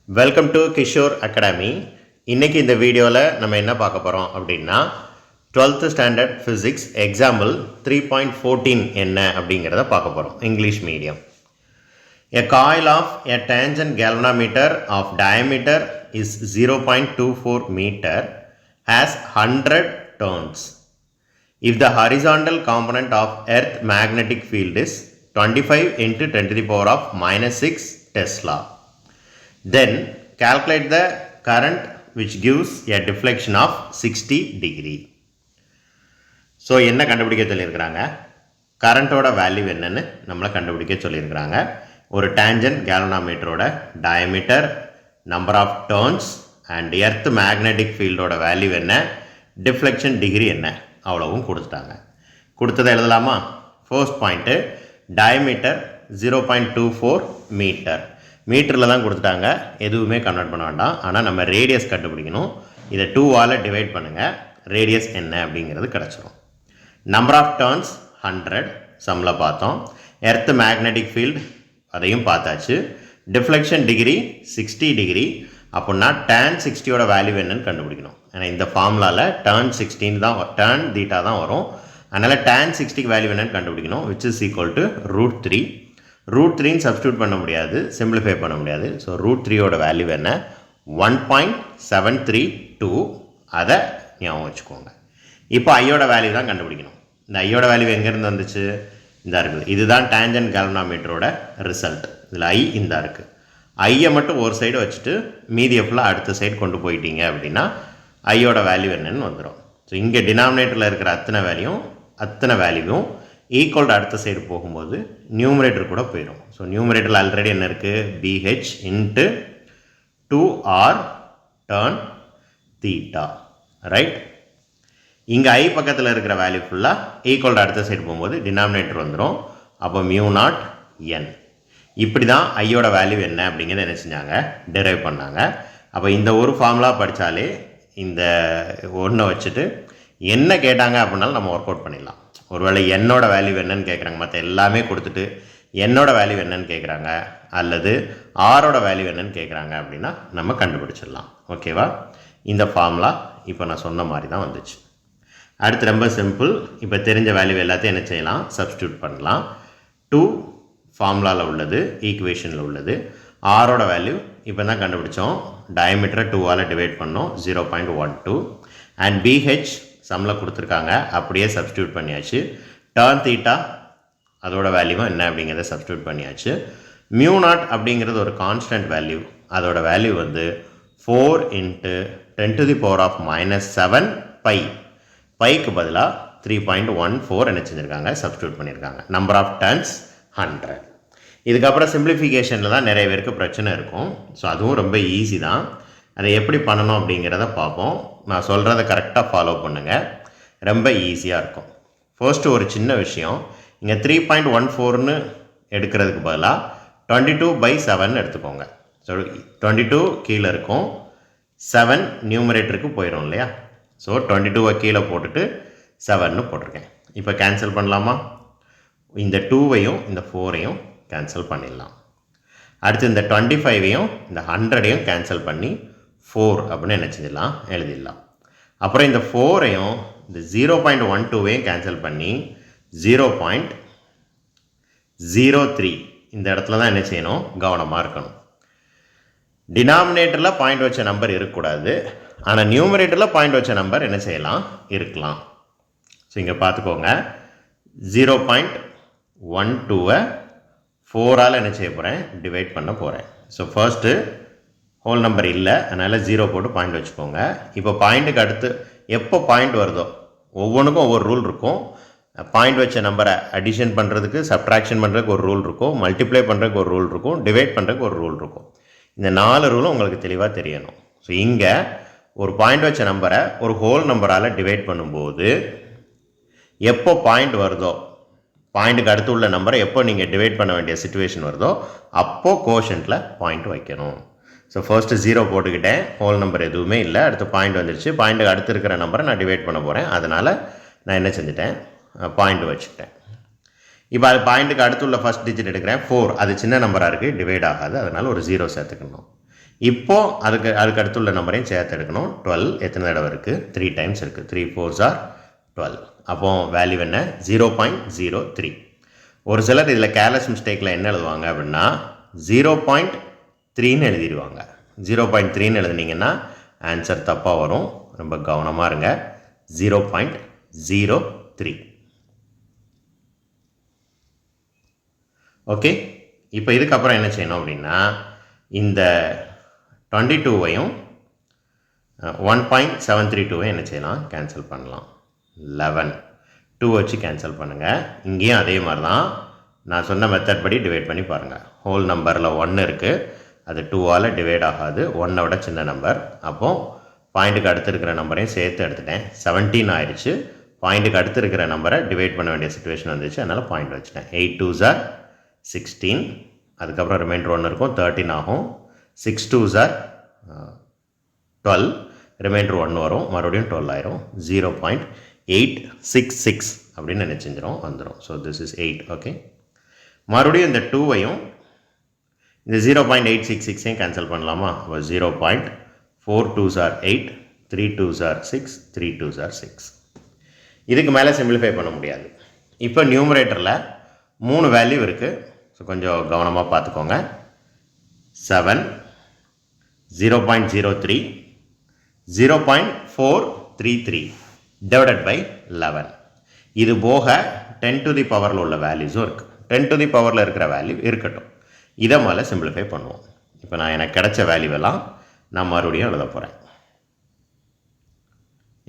Welcome to Kishore academy. இன்றைக்கி இந்த வீடியோவில் நம்ம என்ன பார்க்க போகிறோம் அப்படின்னா 12th ஸ்டாண்டர்ட் ஃபிசிக்ஸ் எக்ஸாம்பிள் 3.14 என்ன அப்படிங்கிறத பார்க்க போகிறோம். English medium. A coil of a tangent galvanometer of diameter is 0.24 meter has 100 turns. If the horizontal component of earth magnetic field is 25 into 10 to the power of minus 6 Tesla. Then calculate the current which gives a deflection of 60 degree. So என்ன கண்டுபிடிக்க சொல்லியிருக்கிறாங்க? கரண்ட்டோட value என்னன்னு நம்மளை கண்டுபிடிக்க சொல்லியிருக்கிறாங்க. ஒரு tangent கேல்வனோமீட்டரோட diameter, number of turns and earth magnetic ஃபீல்டோட வேல்யூ என்ன, டிஃப்ளெக்ஷன் டிகிரி என்ன, அவ்வளவும் கொடுத்துட்டாங்க. கொடுத்ததை எழுதலாமா? First point diameter 0.24 metre. மீட்டரில் தான் கொடுத்துட்டாங்க, எதுவுமே கன்வெர்ட் பண்ண வேண்டாம். ஆனால் நம்ம ரேடியஸ் கண்டுபிடிக்கணும். இதை 2ஆல் டிவைட் பண்ணுங்கள், ரேடியஸ் என்ன அப்படிங்கிறது கிடச்சிரும். நம்பர் ஆஃப் டர்ன்ஸ் 100 சம்மில் பார்த்தோம். எர்த் மேக்னெட்டிக் ஃபீல்டு அதையும் பார்த்தாச்சு. Deflection degree 60 degree. அப்படின்னா tan 60யோட வேல்யூ என்னன்னு கண்டுபிடிக்கணும். ஏன்னா இந்த ஃபார்முலாவில் tan 16 தான், tan தீட்டா தான் வரும். அதனால் tan 60க்கு வேல்யூ என்னன்னு கண்டுபிடிக்கணும், which is equal to √3. √3 substitute பண்ண முடியாது, சிம்பிளிஃபை பண்ண முடியாது. ஸோ √3யோட வேல்யூ என்ன, 1.732. அதை ஞாபகம் வச்சுக்கோங்க. இப்போ ஐயோட வேல்யூ தான் கண்டுபிடிக்கணும். இந்த ஐயோட வேல்யூ எங்கேருந்து வந்துச்சு? இந்த இருக்குது. இதுதான் டேஞ்சன்ட் கேல்வனோமீட்டரோட ரிசல்ட். இதில் ஐ இந்த இருக்குது. ஐயை மட்டும் ஒரு சைடு வச்சுட்டு மீதியை ஃபுல்லாக அடுத்த சைடு கொண்டு போயிட்டீங்க அப்படின்னா ஐயோட வேல்யூ என்னன்னு வந்துடும். ஸோ இங்கே டினாமினேட்டரில் இருக்கிற அத்தனை வேல்யூவும் ஈக்குவல் அடுத்த சைடு போகும்போது நியூமரேட்டர் கூட போயிடும். ஸோ நியூமரேட்டரில் ஆல்ரெடி என்ன இருக்குது, BH into 2R turn theta, right? இங்கே ஐ பக்கத்தில் இருக்கிற வேல்யூ ஃபுல்லாக ஈக்குவல் அடுத்த சைடு போகும்போது டினாமினேட்டர் வந்துடும். அப்போ μ0n. இப்படி தான் ஐயோட வேல்யூ என்ன அப்படிங்கிறத என்ன செஞ்சாங்க, டெரைவ் பண்ணாங்க. அப்போ இந்த ஒரு ஃபார்முலா படித்தாலே இந்த ஒன்றை வச்சுட்டு என்ன கேட்டாங்க அப்படின்னாலும் நம்ம ஒர்க் அவுட் பண்ணிடலாம். ஒருவேளை என்னோட வேல்யூ என்னன்னு கேட்குறாங்க, மற்ற எல்லாமே கொடுத்துட்டு என்னோட வேல்யூ என்னன்னு கேட்குறாங்க, அல்லது ஆரோட வேல்யூ என்னன்னு கேட்குறாங்க அப்படின்னா நம்ம கண்டுபிடிச்சிடலாம். ஓகேவா? இந்த ஃபார்முலா இப்போ நான் சொன்ன மாதிரி தான் வந்துச்சு. அடுத்து ரொம்ப சிம்பிள். இப்போ தெரிஞ்ச வேல்யூ எல்லாத்தையும் என்ன செய்யலாம், சப்ஸ்டியூட் பண்ணலாம். 2 ஃபார்முலாவில் உள்ளது, ஈக்குவேஷனில் உள்ளது. ஆரோட வேல்யூ இப்போ தான் கண்டுபிடிச்சோம். டயமீட்டரை 2ஆல் டிவைட் பண்ணோம், 0.12. அண்ட் BH சம்மில் கொடுத்துருக்காங்க, அப்படியே சப்ஸ்டியூட் பண்ணியாச்சு. டர்ன் தீட்டா அதோட வேல்யூ என்ன அப்படிங்கிறத சப்ஸ்டியூட் பண்ணியாச்சு. μ0 அப்படிங்கிறது ஒரு கான்ஸ்டன்ட் வேல்யூ. அதோட வேல்யூ வந்து 4 into 10 to the power of minus 7 pi. பைக்கு பதிலாக 3.14 என்ன செஞ்சுருக்காங்க, சப்ஸ்டியூட் பண்ணியிருக்காங்க. Number of turns 100. இதுக்கப்புறம் சிம்பிளிஃபிகேஷனில் தான் நிறைய பேருக்கு பிரச்சனை இருக்கும். ஸோ அதுவும் ரொம்ப ஈஸி தான். அதை எப்படி பண்ணணும் அப்படிங்கிறத பார்ப்போம். நான் சொல்கிறத கரெக்டாக ஃபாலோ பண்ணுங்கள், ரொம்ப ஈஸியாக இருக்கும். ஃபர்ஸ்ட்டு ஒரு சின்ன விஷயம், இங்கே 3.14ன்னு எடுக்கிறதுக்கு பதிலாக 22/7 எடுத்துக்கோங்க. ஸோ 22 கீழே இருக்கும், 7 நியூமரேட்டருக்கு போயிடும் இல்லையா? ஸோ 22வை கீழே போட்டுட்டு 7ன்னு போட்டிருக்கேன். இப்போ கேன்சல் பண்ணலாமா? இந்த 2வையும் இந்த 4ஐயும் கேன்சல் பண்ணிடலாம். அடுத்து இந்த 25ஐயும் இந்த 100ஐயும் கேன்சல் பண்ணி 4 அப்படின்னு என்ன செஞ்சிடலாம், எழுதிடலாம். அப்புறம் இந்த 4ஐயும் இந்த 0.12ஐயும் கேன்சல் பண்ணி 0.03 இந்த இடத்துல தான் என்ன செய்யணும், கவனமாக இருக்கணும். டினாமினேட்டரில் பாயிண்ட் வச்ச நம்பர் இருக்கக்கூடாது, ஆனால் நியூமரேட்டரில் பாயிண்ட் வச்ச நம்பர் என்ன செய்யலாம், இருக்கலாம். ஸோ இங்கே பார்த்துக்கோங்க, 0.12ஐ 4ஆல் என்ன செய்ய போகிறேன், டிவைட் பண்ண போகிறேன். ஸோ ஃபர்ஸ்ட்டு ஹோல் நம்பர் இல்லை, அதனால் 0 போட்டு பாயிண்ட் வச்சுக்கோங்க. இப்போ பாயிண்ட்டுக்கு அடுத்து எப்போ பாயிண்ட் வருதோ ஒவ்வொன்றுக்கும் ஒவ்வொரு ரூல் இருக்கும். பாயிண்ட் வச்ச நம்பரை அடிஷன் பண்ணுறதுக்கு, சப்ட்ராக்ஷன் பண்ணுறதுக்கு ஒரு ரூல் இருக்கும், மல்டிப்ளை பண்ணுறதுக்கு ஒரு ரூல் இருக்கும், டிவைட் பண்ணுறதுக்கு ஒரு ரூல் இருக்கும். இந்த 4 ரூலும் உங்களுக்கு தெளிவாக தெரியணும். ஸோ இங்கே ஒரு பாயிண்ட் வச்ச நம்பரை ஒரு ஹோல் நம்பரால் டிவைட் பண்ணும்போது எப்போ பாயிண்ட் வருதோ, பாயிண்ட்டுக்கு அடுத்து உள்ள நம்பரை எப்போ நீங்கள் டிவைட் பண்ண வேண்டிய சுச்சுவேஷன் வருதோ அப்போது கோஷன்ட்டில் பாயிண்ட் வைக்கணும். ஸோ ஃபர்ஸ்ட்டு 0 போட்டுக்கிட்டேன், ஹோல் நம்பர் எதுவுமே இல்லை, அடுத்து பாயிண்ட் வந்துருச்சு. பாயிண்ட்டுக்கு அடுத்து இருக்கிற நம்பரை நான் டிவைட் பண்ண போகிறேன், அதனால் நான் என்ன செஞ்சுட்டேன், பாயிண்ட் வச்சுக்கிட்டேன். இப்போ அது பாயிண்ட்டுக்கு அடுத்துள்ள ஃபஸ்ட் டிஜிட் எடுக்கிறேன் 4, அது சின்ன நம்பராக இருக்குது, டிவைட் ஆகாது, அதனால் ஒரு 0 சேர்த்துக்கணும். இப்போது அதுக்கு அடுத்துள்ள நம்பரையும் சேர்த்து எடுக்கணும். 12 எத்தனை தடவை இருக்குது? 3 டைம்ஸ் இருக்குது. 3 4s are 12. அப்போது வேல்யூ என்ன? 0.03. ஒரு சிலர் இதில் கேர்லெஸ் மிஸ்டேக்கில் என்ன எழுதுவாங்க அப்படின்னா 0.3ன்னு எழுதிடுவாங்க. 0.3ன்னு எழுதுனீங்கன்னா ஆன்சர் தப்பாக வரும். ரொம்ப கவனமாக இருங்க. 0.03. ஓகே, இப்போ இதுக்கப்புறம் என்ன செய்யணும் அப்படின்னா இந்த 22வையும் 1.732வையும் என்ன செய்யலாம்? கேன்சல் பண்ணலாம். 11 2 வச்சு கேன்சல் பண்ணுங்கள். இங்கேயும் அதே மாதிரி தான் நான் சொன்ன மெத்தட் படி டிவைட் பண்ணி பாருங்கள். ஹோல் நம்பரில் 1 இருக்குது, அது 2ஆல் டிவைட் ஆகாது. 1 விட சின்ன நம்பர். அப்போது பாயிண்ட்டுக்கு அடுத்து இருக்கிற நம்பரையும் சேர்த்து எடுத்துட்டேன். 17 ஆயிடுச்சு. பாயிண்ட்டுக்கு அடுத்து இருக்கிற நம்பரை டிவைட் பண்ண வேண்டிய சுச்சுவேஷன் வந்துச்சு, அதனால் பாயிண்ட் வச்சுட்டேன். 8 2s are 16. அதுக்கப்புறம் ரிமைண்டர் 1 இருக்கும், 13 ஆகும். 6 2s are 12. ரிமைண்டர் 1 வரும், மறுபடியும் 12 ஆயிரும். 0.866 அப்படின்னு நினச்சிஞ்சிரும் வந்துடும். So this is 8. ஓகே, மறுபடியும் இந்த 2வையும் இந்த 0.866ஐயும் கேன்சல் பண்ணலாமா? 0.4 2s are 8, 3 2s are 6, 3 2s are 6. இதுக்கு மேலே சிம்பிளிஃபை பண்ண முடியாது. இப்போ நியூமரேட்டரில் 3 வேல்யூ இருக்குது. ஸோ கொஞ்சம் கவனமாக பார்த்துக்கோங்க. 7, 0.03, 0.433 டிவைடட் பை 11. இது போக 10 to the பவரில் உள்ள வேல்யூஸும் இருக்குது. 10 to the பவரில் இருக்கிற வேல்யூ இருக்கட்டும். இதை மேலே சிம்பிளிஃபை பண்ணுவோம். இப்போ நான் எனக்கு கிடைச்ச வேல்யூவெல்லாம் நான் மறுபடியும் எழுத போகிறேன்.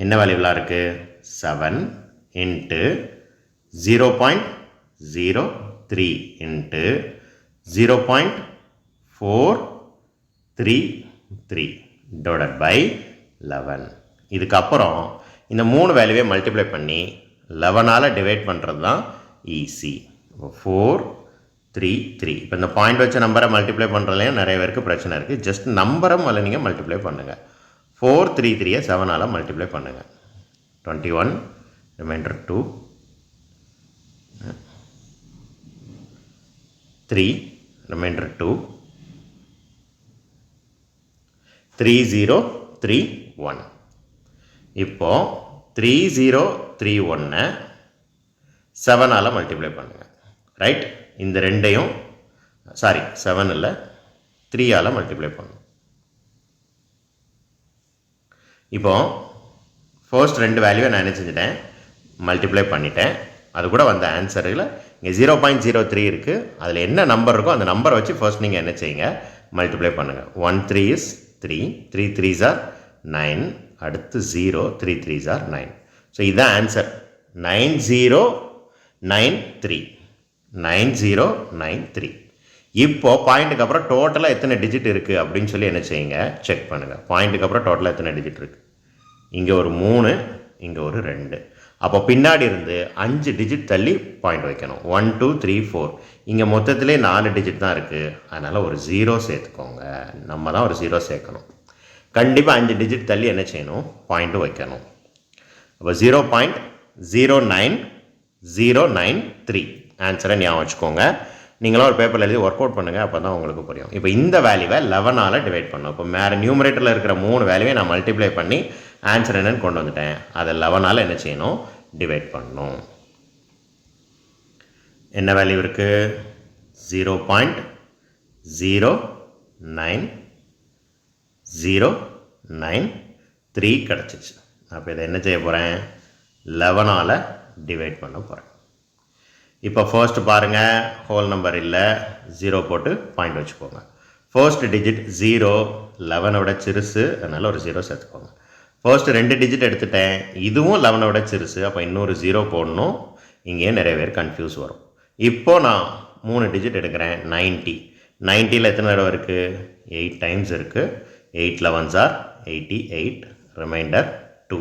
என்ன வேல்யூவெலாம் இருக்குது? 7 இன்ட்டு 0.03 இன்ட்டு 0.433 டிவைடட் பை 11. இதுக்கப்புறம் இந்த 3 வேல்யூவே மல்டிப்ளை பண்ணி 11ஆல் டிவைட் பண்ணுறது தான் ஈஸி. 433. இப்போ இந்த பாயிண்ட் வச்ச நம்பரை மல்டிப்ளை பண்ணுறதுலையும் நிறைய பேருக்கு பிரச்சனை இருக்குது. ஜஸ்ட் நம்பரை மேலே நீங்கள் மல்டிப்ளை பண்ணுங்கள். 433ஐ 7ஆல் மல்டிப்ளை பண்ணுங்கள். 21 ரிமைண்டர் 2, 3 ரிமைண்டர் 2, 3031. இப்போ 3031 7ஆல் மல்டிப்ளை பண்ணுங்கள். ரைட், இந்த ரெண்டையும் 7 இல்லை 3ஆல் மல்டிப்ளை பண்ணணும். இப்போ ஃபர்ஸ்ட் 2 வேல்யூவை நான் என்ன செஞ்சுட்டேன்? மல்டிப்ளை பண்ணிட்டேன். அது கூட வந்த ஆன்சரில் இங்கே 0.03 இருக்குது. அதில் என்ன நம்பர் இருக்கோ அந்த நம்பரை வச்சு ஃபர்ஸ்ட் நீங்கள் என்ன செய்யுங்க? மல்டிப்ளை பண்ணுங்கள். 1 3 is 3, 3 3s are 9, அடுத்து 0, 3 3s are 9. ஸோ இதுதான் ஆன்சர். 9093. 9093. இப்போ பாயிண்ட்டுக்கு அப்புறம் டோட்டலாக எத்தனை டிஜிட் இருக்குது அப்படின்னு சொல்லி என்ன செய்யுங்க? செக் பண்ணுங்கள். பாயிண்ட்டுக்கு அப்புறம் டோட்டலாக எத்தனை டிஜிட் இருக்குது? இங்கே ஒரு 3, இங்கே ஒரு 2. அப்போ பின்னாடி இருந்து 5 டிஜிட் தள்ளி பாயிண்ட் வைக்கணும். 1 2 3 4. இங்கே மொத்தத்திலே 4 டிஜிட் தான் இருக்குது. அதனால் ஒரு 0 சேர்த்துக்கோங்க. நம்ம தான் ஒரு 0 சேர்க்கணும். கண்டிப்பாக 5 டிஜிட் தள்ளி என்ன செய்யணும்? பாயிண்ட்டு வைக்கணும். அப்போ 0.09093 ஆன்சரை ஞாபகம் வச்சுக்கோங்க. நீங்களும் ஒரு பேப்பரில் எழுதி ஒர்க் அவுட் பண்ணுங்கள். அப்போ தான் உங்களுக்கு புரியும். இப்போ இந்த வேல்யூவை 11ஆல் டிவைட் பண்ணணும். இப்போ மேலே நியூமரேட்டரில் இருக்கிற 3 வேல்யூவை நான் மல்டிப்ளை பண்ணி ஆன்சர் என்னன்னு கொண்டு வந்துட்டேன். அதை 11ஆல் என்ன செய்யணும்? டிவைட் பண்ணணும். என்ன வேல்யூ இருக்குது? 0.09093 கிடச்சிச்சு. அப்போ இதை என்ன செய்ய போகிறேன்? 11ஆல் டிவைட் பண்ண போகிறேன். இப்போ ஃபர்ஸ்ட் பாருங்கள், ஹோல் நம்பர் இல்லை, 0 போட்டு பாயிண்ட் வச்சுக்கோங்க. ஃபர்ஸ்ட் டிஜிட் 0, 11 விட சிறுசு, அதனால் ஒரு 0 சேர்த்துக்கோங்க. ஃபர்ஸ்ட் 2 டிஜிட் எடுத்துட்டேன், இதுவும் 11 விட சிறுசு, அப்போ இன்னொரு 0 போடணும். இங்கே நிறைய பேர் கன்ஃபியூஸ் வரும். இப்போது நான் 3 டிஜிட் எடுக்கிறேன். 90. 90ல் எத்தனை தடவை இருக்குது? 8 டைம்ஸ் இருக்குது. 8 11s are 88, ரிமைண்டர் 2.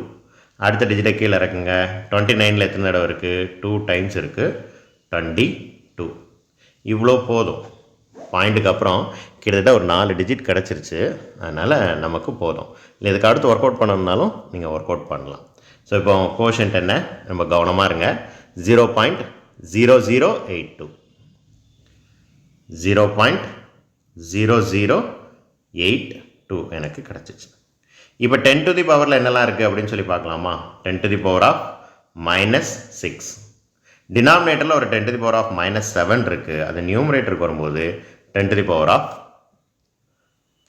அடுத்த டிஜிட்டை கீழே இறக்குங்க. 29ல் எத்தனை தடவை இருக்குது? 2 டைம்ஸ் இருக்குது. 22. இவ்வளோ போதும். பாயிண்ட்டுக்கு அப்புறம் கிட்டத்தட்ட ஒரு 4 டிஜிட் கிடச்சிருச்சு. அதனால் நமக்கு போதும். இல்லை இதுக்கு அடுத்து ஒர்க் அவுட் பண்ணணுன்னாலும் நீங்கள் ஒர்க் அவுட் பண்ணலாம். ஸோ இப்போ கோஷன்ட் என்ன? ரொம்ப கவனமாக இருங்க. 0.0082, 0.0082. 82 எனக்கு கிடச்சிச்சு. இப்போ 10 to the பவரில் என்னெல்லாம் இருக்குது அப்படின்னு சொல்லி பார்க்கலாமா? 10 to the power of -6. டினாமினேட்டரில் ஒரு 10 to the power of -7 இருக்குது. அது நியூமரேட்டருக்கு வரும்போது 10 to the power of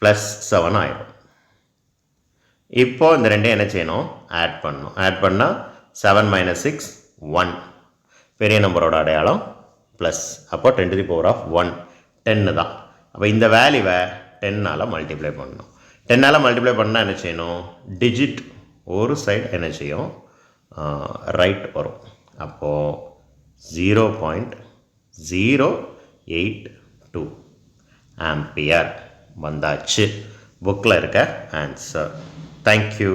+7 ஆயிடும். இப்போ இந்த ரெண்டையும் என்ன செய்யணும்? ஆட் பண்ணணும். ஆட் பண்ணால் 7 - 6 1. பெரிய நம்பரோட அடையாளம் ப்ளஸ். அப்போ 10 to the power of 1 10 தான். அப்போ இந்த வேல்யூவை 10ஆல் மல்டிப்ளை பண்ணணும். 10ஆல் மல்டிப்ளை பண்ணால் என்ன செய்யணும்? டிஜிட் ஒரு சைடு என்ன செய்யும்? ரைட் வரும். அப்போது 0.082 ஆம்பியர் வந்தாச்சு. புக்கில் இருக்க ஆன்சர். தேங்க்யூ.